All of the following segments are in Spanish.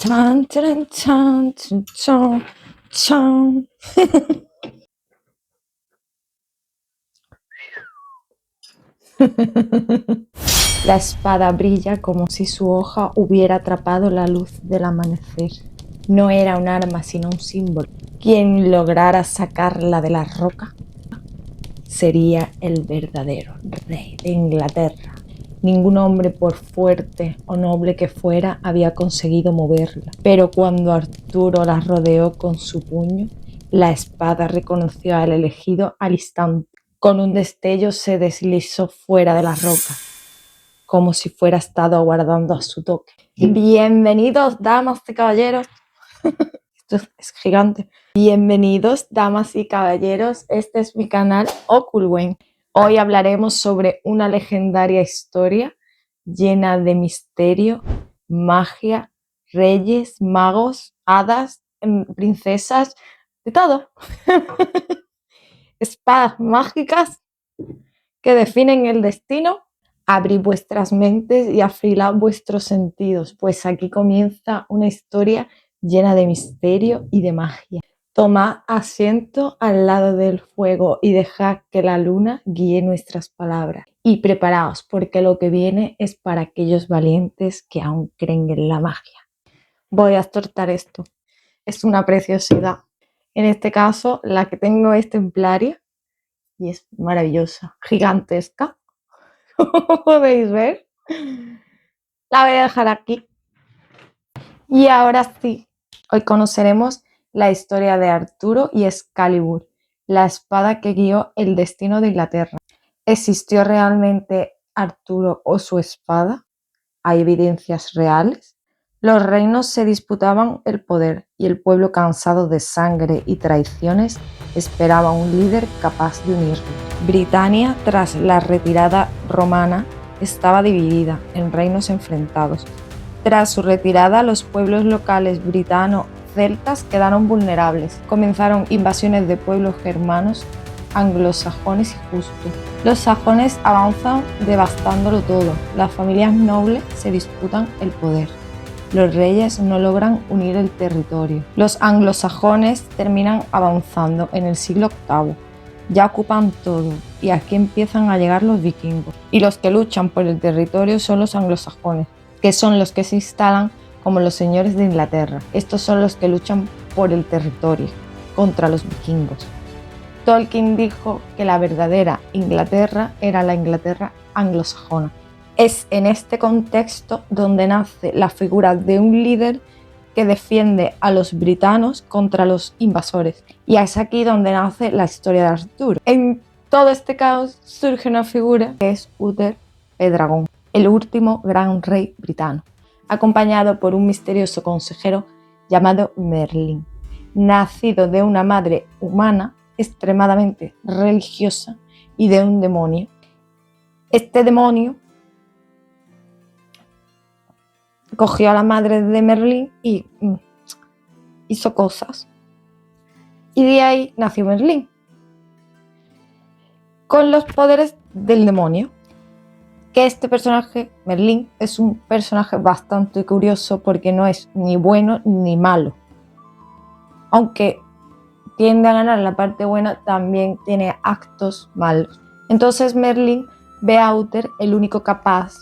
Chan, chan, chan, chan, chan, chan. La espada brilla como si su hoja hubiera atrapado la luz del amanecer. No era un arma, sino un símbolo. Quien lograra sacarla de la roca sería el verdadero rey de Inglaterra. Ningún hombre, por fuerte o noble que fuera, había conseguido moverla. Pero cuando Arturo la rodeó con su puño, la espada reconoció al elegido al instante. Con un destello se deslizó fuera de la roca, como si fuera estado aguardando a su toque. Bienvenidos, damas y caballeros. Esto es gigante. Bienvenidos, damas y caballeros. Este es mi canal Oculwen. Hoy hablaremos sobre una legendaria historia llena de misterio, magia, reyes, magos, hadas, princesas, de todo. Espadas mágicas que definen el destino. Abrid vuestras mentes y afilad vuestros sentidos, pues aquí comienza una historia llena de misterio y de magia. Tomad asiento al lado del fuego y dejad que la luna guíe nuestras palabras. Y preparaos, porque lo que viene es para aquellos valientes que aún creen en la magia. Voy a extortar esto. Es una preciosidad. En este caso, la que tengo es templaria y es maravillosa, gigantesca. Como podéis ver, la voy a dejar aquí. Y ahora sí, hoy conoceremos la historia de Arturo y Excalibur, la espada que guió el destino de Inglaterra. ¿Existió realmente Arturo o su espada? ¿Hay evidencias reales? Los reinos se disputaban el poder y el pueblo, cansado de sangre y traiciones, esperaba un líder capaz de unirlos. Britania, tras la retirada romana, estaba dividida en reinos enfrentados. Tras su retirada, los pueblos locales britano-celtas quedaron vulnerables. Comenzaron invasiones de pueblos germanos, anglosajones y justos. Los sajones avanzan devastándolo todo. Las familias nobles se disputan el poder. Los reyes no logran unir el territorio. Los anglosajones terminan avanzando en el siglo VIII. Ya ocupan todo y aquí empiezan a llegar los vikingos. Y los que luchan por el territorio son los anglosajones, que son los que se instalan como los señores de Inglaterra. Estos son los que luchan por el territorio contra los vikingos. Tolkien dijo que la verdadera Inglaterra era la Inglaterra anglosajona. Es en este contexto donde nace la figura de un líder que defiende a los britanos contra los invasores. Y es aquí donde nace la historia de Arturo. En todo este caos surge una figura que es Uther Pendragon, el último gran rey britano, acompañado por un misterioso consejero llamado Merlín, nacido de una madre humana extremadamente religiosa y de un demonio. Este demonio cogió a la madre de Merlín y hizo cosas. Y de ahí nació Merlín, con los poderes del demonio. Que este personaje, Merlín, es un personaje bastante curioso porque no es ni bueno ni malo. Aunque tiende a ganar la parte buena, también tiene actos malos. Entonces Merlín ve a Uther el único capaz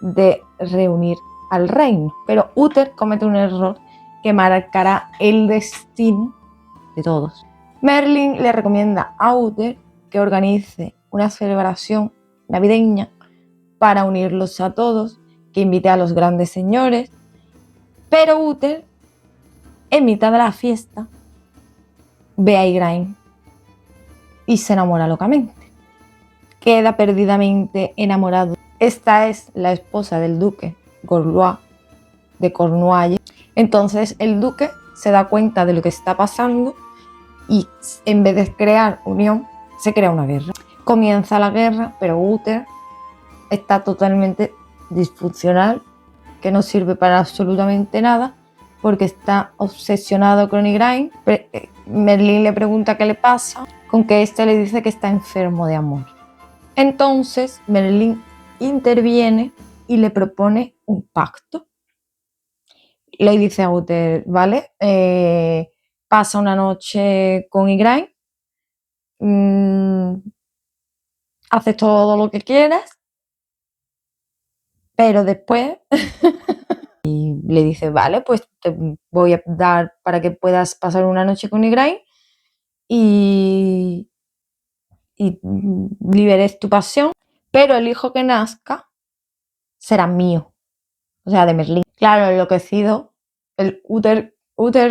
de reunir al reino. Pero Uther comete un error que marcará el destino de todos. Merlín le recomienda a Uther que organice una celebración navideña para unirlos a todos, que invite a los grandes señores. Pero Uther, en mitad de la fiesta, ve a Igraine y se enamora locamente. Queda perdidamente enamorado. Esta es la esposa del duque Gorlois de Cornualles. Entonces el duque se da cuenta de lo que está pasando y en vez de crear unión, se crea una guerra. Comienza la guerra, pero Uther está totalmente disfuncional, que no sirve para absolutamente nada, porque está obsesionado con Igraine. Merlín le pregunta qué le pasa, con que este le dice que está enfermo de amor. Entonces Merlín interviene y le propone un pacto. le dice a Uther, ¿vale? Pasa una noche con Igraine, haces todo lo que quieras, pero después y le dice, vale, pues te voy a dar para que puedas pasar una noche con Igraine y liberes tu pasión, pero el hijo que nazca será mío, o sea, de Merlín. Claro, enloquecido, el Uther,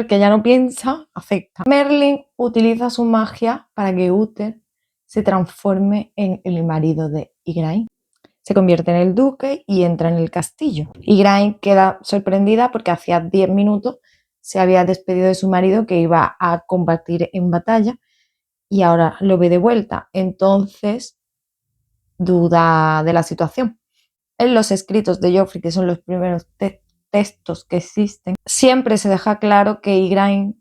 que ya no piensa, acepta. Merlín utiliza su magia para que Uther se transforme en el marido de Igraine. Se convierte en el duque y entra en el castillo. Igraine queda sorprendida porque hacía 10 minutos se había despedido de su marido que iba a combatir en batalla y ahora lo ve de vuelta. Entonces duda de la situación. En los escritos de Joffrey, que son los primeros textos que existen, siempre se deja claro que Igraine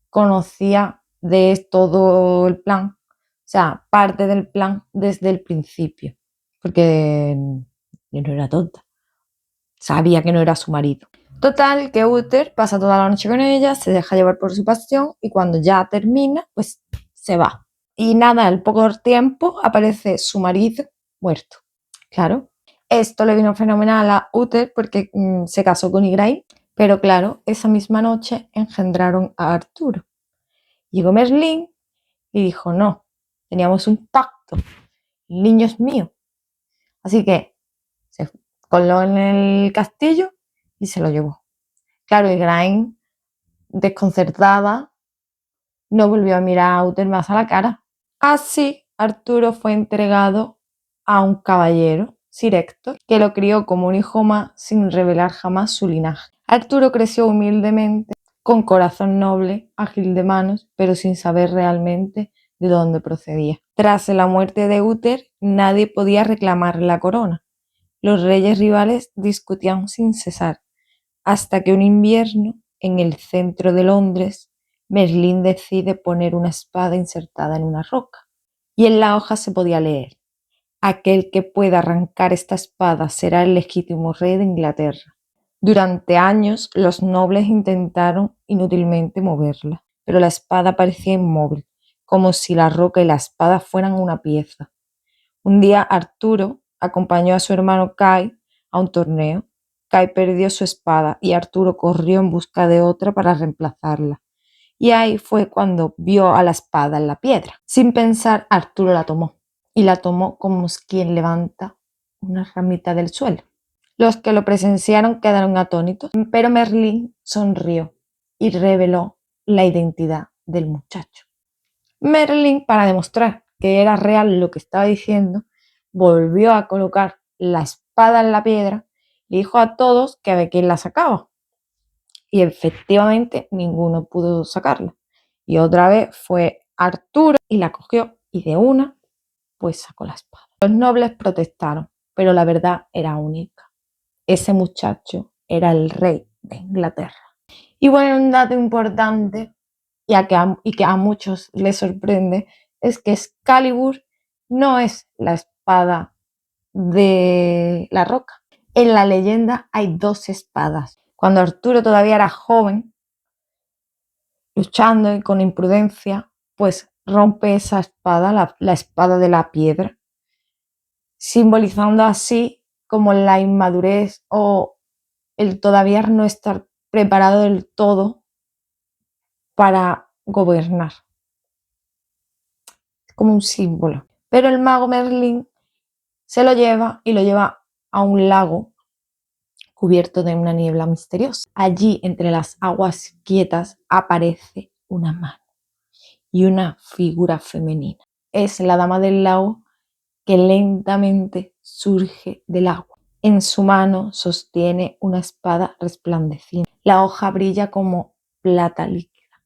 conocía de todo el plan, o sea, parte del plan desde el principio, porque yo no era tonta, sabía que no era su marido. Total, que Uther pasa toda la noche con ella, se deja llevar por su pasión y cuando ya termina, pues se va. Y nada, al poco tiempo aparece su marido muerto. Claro, esto le vino fenomenal a Uther porque se casó con Igraine, pero claro, esa misma noche engendraron a Arturo. Llegó Merlín y dijo, no, teníamos un pacto, el niño es mío. Así que se coló en el castillo y se lo llevó. Claro, Igraine, desconcertada, no volvió a mirar a Uther más a la cara. Así, Arturo fue entregado a un caballero, Sir Héctor, que lo crió como un hijo más sin revelar jamás su linaje. Arturo creció humildemente, con corazón noble, ágil de manos, pero sin saber realmente de dónde procedía. Tras la muerte de Uther, nadie podía reclamar la corona. Los reyes rivales discutían sin cesar, hasta que un invierno, en el centro de Londres, Merlín decide poner una espada insertada en una roca. Y en la hoja se podía leer: aquel que pueda arrancar esta espada será el legítimo rey de Inglaterra. Durante años los nobles intentaron inútilmente moverla, pero la espada parecía inmóvil, como si la roca y la espada fueran una pieza. Un día Arturo acompañó a su hermano Kai a un torneo. Kai perdió su espada y Arturo corrió en busca de otra para reemplazarla. Y ahí fue cuando vio a la espada en la piedra. Sin pensar, Arturo la tomó. Y la tomó como quien levanta una ramita del suelo. Los que lo presenciaron quedaron atónitos, pero Merlín sonrió y reveló la identidad del muchacho. Merlín, para demostrar que era real lo que estaba diciendo, volvió a colocar la espada en la piedra y dijo a todos que a ver quién la sacaba. Y efectivamente ninguno pudo sacarla. Y otra vez fue Arturo y la cogió y de una pues sacó la espada. Los nobles protestaron, pero la verdad era única. Ese muchacho era el rey de Inglaterra. Y bueno, un dato importante y que a muchos les sorprende es que Excalibur no es la espada de la roca. En la leyenda hay dos espadas. Cuando Arturo todavía era joven, luchando y con imprudencia, pues rompe esa espada, la espada de la piedra, simbolizando así como la inmadurez o el todavía no estar preparado del todo para gobernar. Es como un símbolo. Pero el mago Merlín se lo lleva y lo lleva a un lago cubierto de una niebla misteriosa. Allí, entre las aguas quietas, aparece una mano y una figura femenina. Es la dama del lago que lentamente surge del agua. En su mano sostiene una espada resplandeciente. La hoja brilla como plata líquida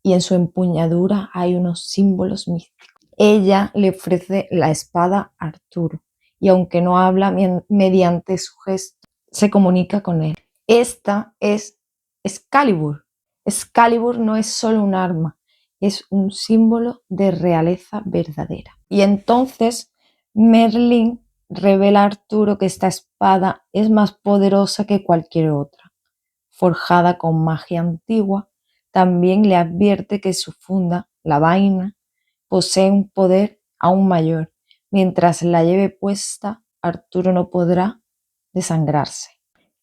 y en su empuñadura hay unos símbolos místicos. Ella le ofrece la espada a Arturo y aunque no habla, mediante su gesto se comunica con él. Esta es Excalibur. Excalibur no es solo un arma, es un símbolo de realeza verdadera. Y entonces Merlín revela a Arturo que esta espada es más poderosa que cualquier otra. forjada con magia antigua, también le advierte que su funda, la vaina, posee un poder aún mayor. Mientras la lleve puesta, Arturo no podrá desangrarse.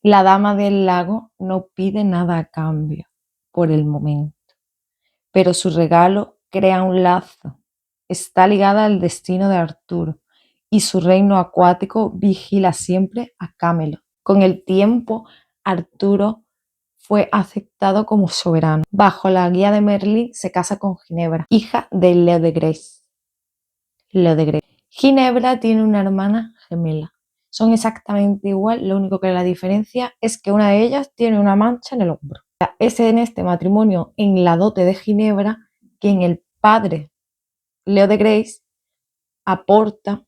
La dama del lago no pide nada a cambio por el momento, pero su regalo crea un lazo. Está ligada al destino de Arturo y su reino acuático vigila siempre a Camelot. Con el tiempo, Arturo fue aceptado como soberano. Bajo la guía de Merlín se casa con Ginebra, hija de Leo de Grace. Ginebra tiene una hermana gemela. Son exactamente igual, lo único que la diferencia es que una de ellas tiene una mancha en el hombro. Es en este matrimonio, en la dote de Ginebra, quien el padre, Leo de Grace, aporta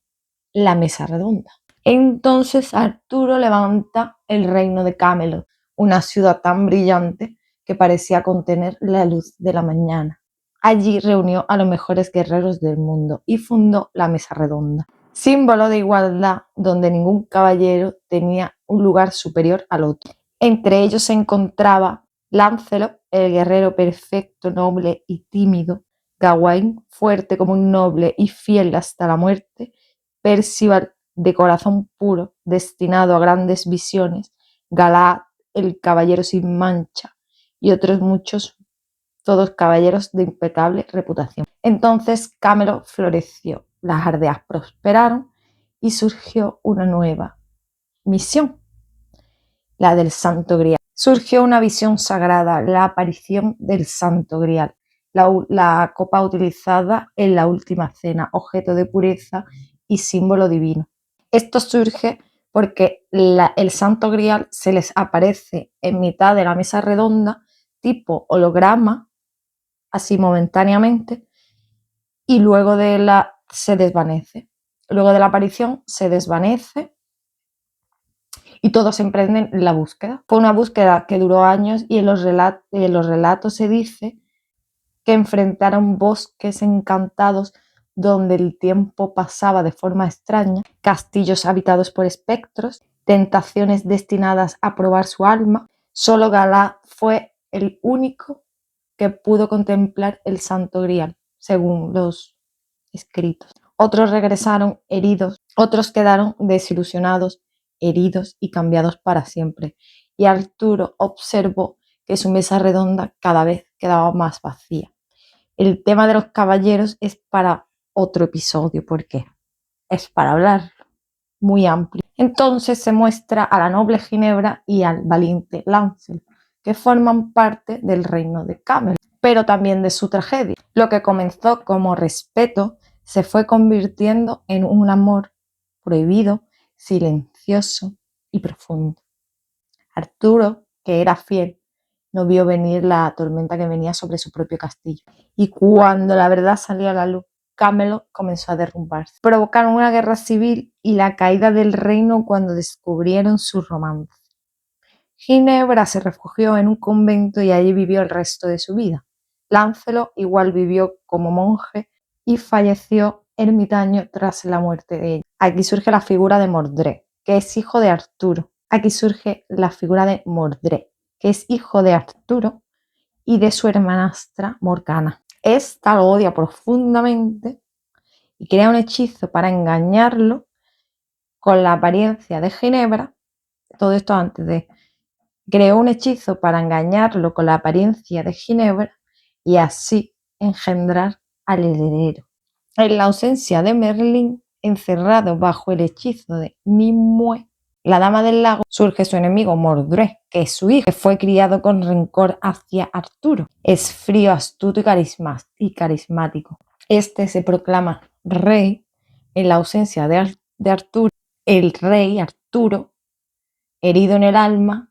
la mesa redonda. Entonces Arturo levanta el reino de Camelot, una ciudad tan brillante que parecía contener la luz de la mañana. Allí reunió a los mejores guerreros del mundo y fundó la mesa redonda, símbolo de igualdad donde ningún caballero tenía un lugar superior al otro. Entre ellos se encontraba Lancelot, el guerrero perfecto, noble y tímido; Gawain, fuerte como un noble y fiel hasta la muerte; Percival, de corazón puro, destinado a grandes visiones; Galahad, el caballero sin mancha; y otros muchos, todos caballeros de impecable reputación. Entonces Camelot floreció, las aldeas prosperaron y surgió una nueva misión, la del Santo Grial. Surgió una visión sagrada, la aparición del Santo Grial, la copa utilizada en la última cena, objeto de pureza y símbolo divino. Esto surge porque el Santo Grial se les aparece en mitad de la mesa redonda, tipo holograma, así momentáneamente, y luego se desvanece. Luego de la aparición se desvanece y todos emprenden la búsqueda. Fue una búsqueda que duró años y en los relatos se dice que enfrentaron bosques encantados donde el tiempo pasaba de forma extraña, castillos habitados por espectros, tentaciones destinadas a probar su alma. Solo Galahad fue el único que pudo contemplar el Santo Grial, según los escritos. Otros regresaron heridos, otros quedaron desilusionados, heridos y cambiados para siempre. Y Arturo observó que su mesa redonda cada vez quedaba más vacía. El tema de los caballeros es para otro episodio, porque es para hablar muy amplio. Entonces se muestra a la noble Ginebra y al valiente Lancelot, que forman parte del reino de Camelot, pero también de su tragedia. Lo que comenzó como respeto se fue convirtiendo en un amor prohibido, silencioso y profundo. Arturo, que era fiel, no vio venir la tormenta que venía sobre su propio castillo. Y cuando la verdad salió a la luz, Camelot comenzó a derrumbarse. Provocaron una guerra civil y la caída del reino cuando descubrieron su romance. Ginebra se refugió en un convento y allí vivió el resto de su vida. Lancelot igual vivió como monje y falleció ermitaño tras la muerte de ella. Aquí surge la figura de Mordred, que es hijo de Arturo. Aquí surge la figura de Mordred, que es hijo de Arturo y de su hermanastra Morgana. Esta lo odia profundamente y crea un hechizo para engañarlo con la apariencia de Ginebra. Todo esto antes de... Creó un hechizo para engañarlo con la apariencia de Ginebra y así engendrar al heredero. En la ausencia de Merlín, encerrado bajo el hechizo de Nimue, la dama del lago, surge su enemigo Mordred, que es su hijo, que fue criado con rencor hacia Arturo. Es frío, astuto y carismático. Este se proclama rey en la ausencia de Arturo. El rey Arturo, herido en el alma,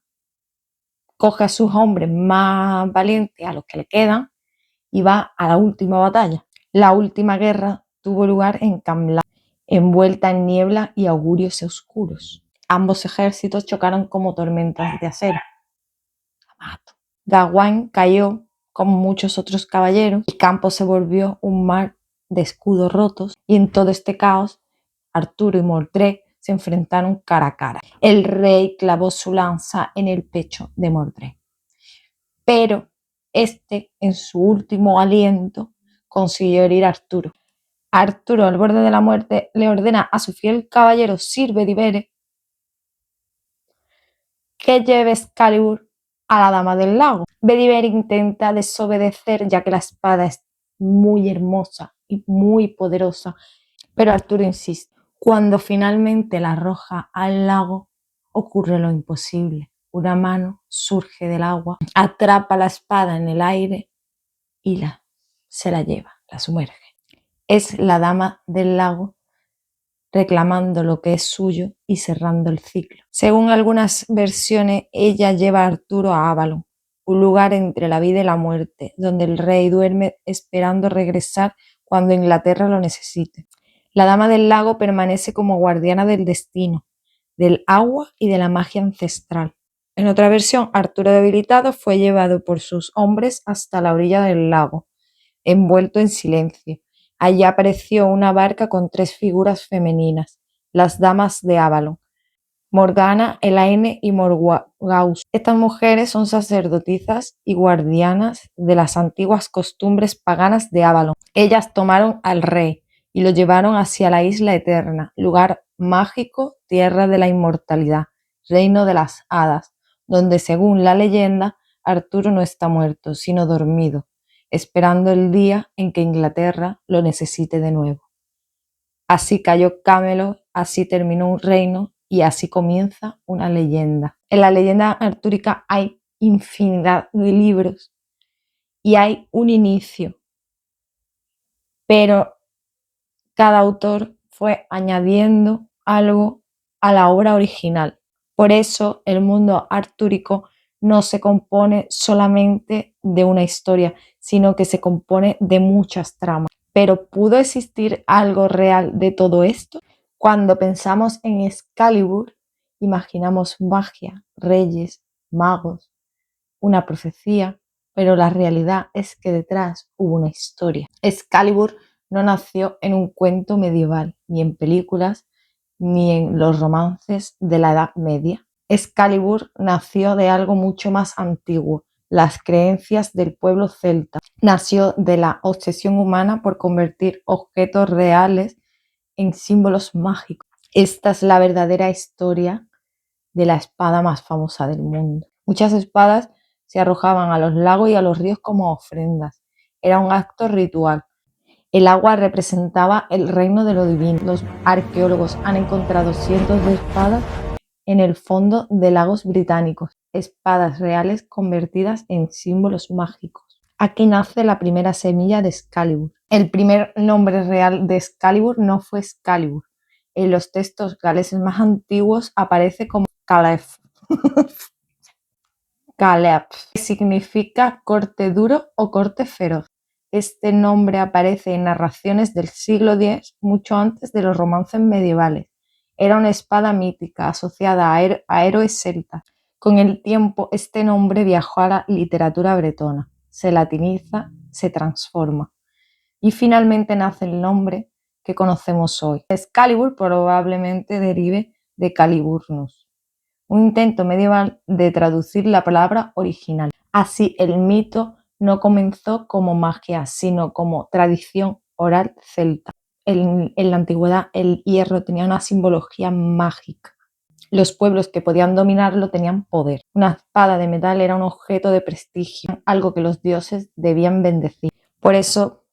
coge a sus hombres más valientes, a los que le quedan, y va a la última batalla. La última guerra tuvo lugar en Camelot, envuelta en niebla y augurios oscuros. Ambos ejércitos chocaron como tormentas de acero. Gawain cayó como muchos otros caballeros. El campo se volvió un mar de escudos rotos y en todo este caos Arturo y Mordred se enfrentaron cara a cara. El rey clavó su lanza en el pecho de Mordred. pero este, en su último aliento, consiguió herir a Arturo. Arturo, al borde de la muerte, le ordena a su fiel caballero Sir Bedivere que lleve Excalibur a la Dama del Lago. Bedivere intenta desobedecer, ya que la espada es muy hermosa y muy poderosa, pero Arturo insiste. Cuando finalmente la arroja al lago, ocurre lo imposible. Una mano surge del agua, atrapa la espada en el aire y se la lleva, la sumerge. Es la Dama del Lago reclamando lo que es suyo y cerrando el ciclo. Según algunas versiones, ella lleva a Arturo a Avalon, un lugar entre la vida y la muerte, donde el rey duerme esperando regresar cuando Inglaterra lo necesite. La Dama del Lago permanece como guardiana del destino, del agua y de la magia ancestral. En otra versión, Arturo debilitado fue llevado por sus hombres hasta la orilla del lago, envuelto en silencio. Allí apareció una barca con 3 figuras femeninas, las damas de Avalon, Morgana, Elaine y Morgause. Estas mujeres son sacerdotisas y guardianas de las antiguas costumbres paganas de Avalon. Ellas tomaron al rey y lo llevaron hacia la isla eterna, lugar mágico, tierra de la inmortalidad, reino de las hadas, donde según la leyenda, Arturo no está muerto, sino dormido, esperando el día en que Inglaterra lo necesite de nuevo. Así cayó Camelot, así terminó un reino y así comienza una leyenda. En la leyenda artúrica hay infinidad de libros y hay un inicio, pero cada autor fue añadiendo algo a la obra original. Por eso el mundo artúrico no se compone solamente de una historia, sino que se compone de muchas tramas. Pero ¿pudo existir algo real de todo esto? Cuando pensamos en Excalibur, imaginamos magia, reyes, magos, una profecía, pero la realidad es que detrás hubo una historia. Excalibur no nació en un cuento medieval, ni en películas, ni en los romances de la Edad Media. Excalibur nació de algo mucho más antiguo, las creencias del pueblo celta. Nació de la obsesión humana por convertir objetos reales en símbolos mágicos. Esta es la verdadera historia de la espada más famosa del mundo. Muchas espadas se arrojaban a los lagos y a los ríos como ofrendas. Era un acto ritual. El agua representaba el reino de lo divino. Los arqueólogos han encontrado cientos de espadas en el fondo de lagos británicos, espadas reales convertidas en símbolos mágicos. Aquí nace la primera semilla de Excalibur. El primer nombre real de Excalibur no fue Excalibur. En los textos galeses más antiguos aparece como Calef. Caleb, que significa corte duro o corte feroz. Este nombre aparece en narraciones del siglo X, mucho antes de los romances medievales. Era una espada mítica asociada a héroes celtas. Con el tiempo, este nombre viajó a la literatura bretona, se latiniza, se transforma. Y finalmente nace el nombre que conocemos hoy. Excalibur probablemente derive de Caliburnus, un intento medieval de traducir la palabra original. Así, el mito no comenzó como magia, sino como tradición oral celta. En la antigüedad, el hierro tenía una simbología mágica. Los pueblos que podían dominarlo tenían poder. Una espada de metal era un objeto de prestigio, algo que los dioses debían bendecir. Por eso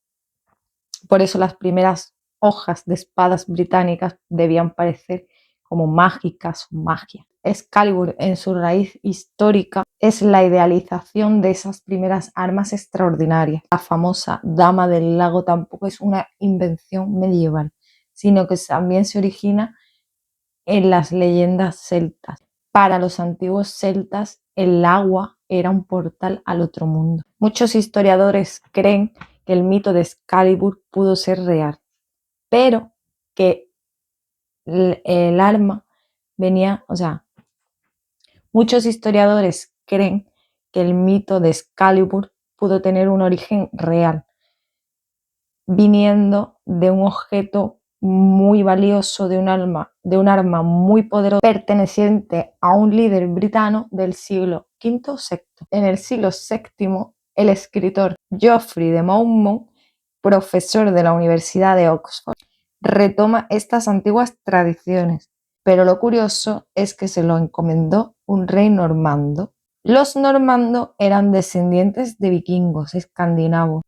las primeras hojas de espadas británicas debían parecer como mágicas o magia. Excalibur, en su raíz histórica, es la idealización de esas primeras armas extraordinarias. La famosa Dama del Lago tampoco es una invención medieval, sino que también se origina en las leyendas celtas. Para los antiguos celtas, el agua era un portal al otro mundo. Muchos historiadores creen que el mito de Excalibur pudo ser real, pero que el arma venía, muchos historiadores creen que el mito de Excalibur pudo tener un origen real, viniendo de un objeto muy valioso, de un arma muy poderosa perteneciente a un líder britano del siglo V o VI. En el siglo VII, el escritor Geoffrey de Monmouth, profesor de la Universidad de Oxford, retoma estas antiguas tradiciones, pero lo curioso es que se lo encomendó un rey normando. Los normandos eran descendientes de vikingos escandinavos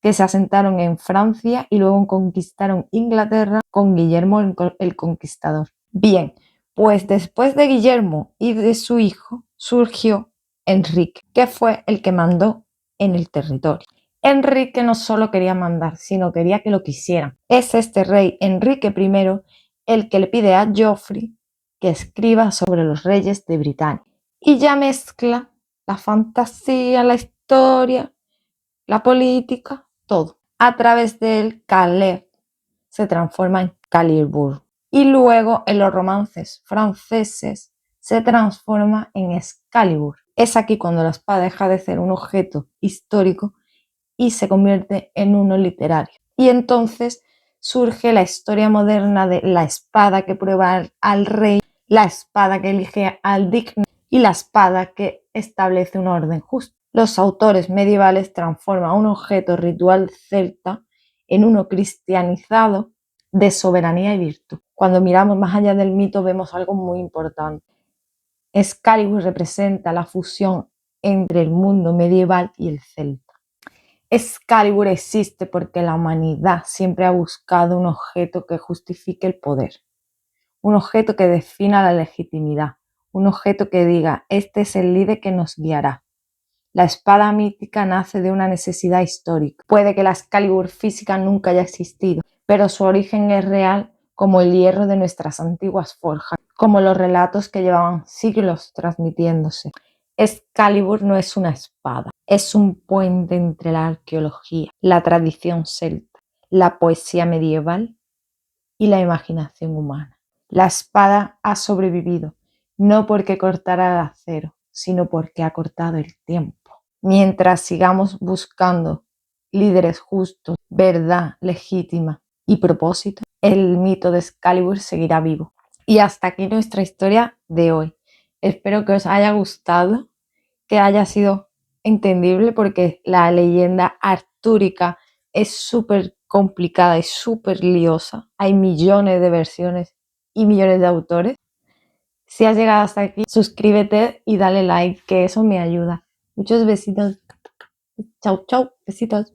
que se asentaron en Francia y luego conquistaron Inglaterra con Guillermo el Conquistador. Bien, pues después de Guillermo y de su hijo surgió Enrique, que fue el que mandó en el territorio. Enrique no solo quería mandar, sino quería que lo quisieran. Es este rey Enrique I el que le pide a Geoffrey que escriba sobre los reyes de Britania. Y ya mezcla la fantasía, la historia, la política, todo. A través de él, Caleb se transforma en Calibur. Y luego en los romances franceses se transforma en Excalibur. Es aquí cuando la espada deja de ser un objeto histórico y se convierte en uno literario. Y entonces surge la historia moderna de la espada que prueba al rey, la espada que elige al digno y la espada que establece un orden justo. Los autores medievales transforman un objeto ritual celta en uno cristianizado de soberanía y virtud. Cuando miramos más allá del mito vemos algo muy importante. Excalibur representa la fusión entre el mundo medieval y el celta. Excalibur existe porque la humanidad siempre ha buscado un objeto que justifique el poder, un objeto que defina la legitimidad, un objeto que diga, este es el líder que nos guiará. La espada mítica nace de una necesidad histórica. Puede que la Excalibur física nunca haya existido, pero su origen es real como el hierro de nuestras antiguas forjas, como los relatos que llevaban siglos transmitiéndose. Excalibur no es una espada, es un puente entre la arqueología, la tradición celta, la poesía medieval y la imaginación humana. La espada ha sobrevivido, no porque cortara el acero, sino porque ha cortado el tiempo. Mientras sigamos buscando líderes justos, verdad legítima y propósito, el mito de Excalibur seguirá vivo. Y hasta aquí nuestra historia de hoy. Espero que os haya gustado, que haya sido entendible, porque la leyenda artúrica es súper complicada y súper liosa. Hay millones de versiones y millones de autores. Si has llegado hasta aquí, suscríbete y dale like, que eso me ayuda. Muchos besitos. Chau, chau. Besitos.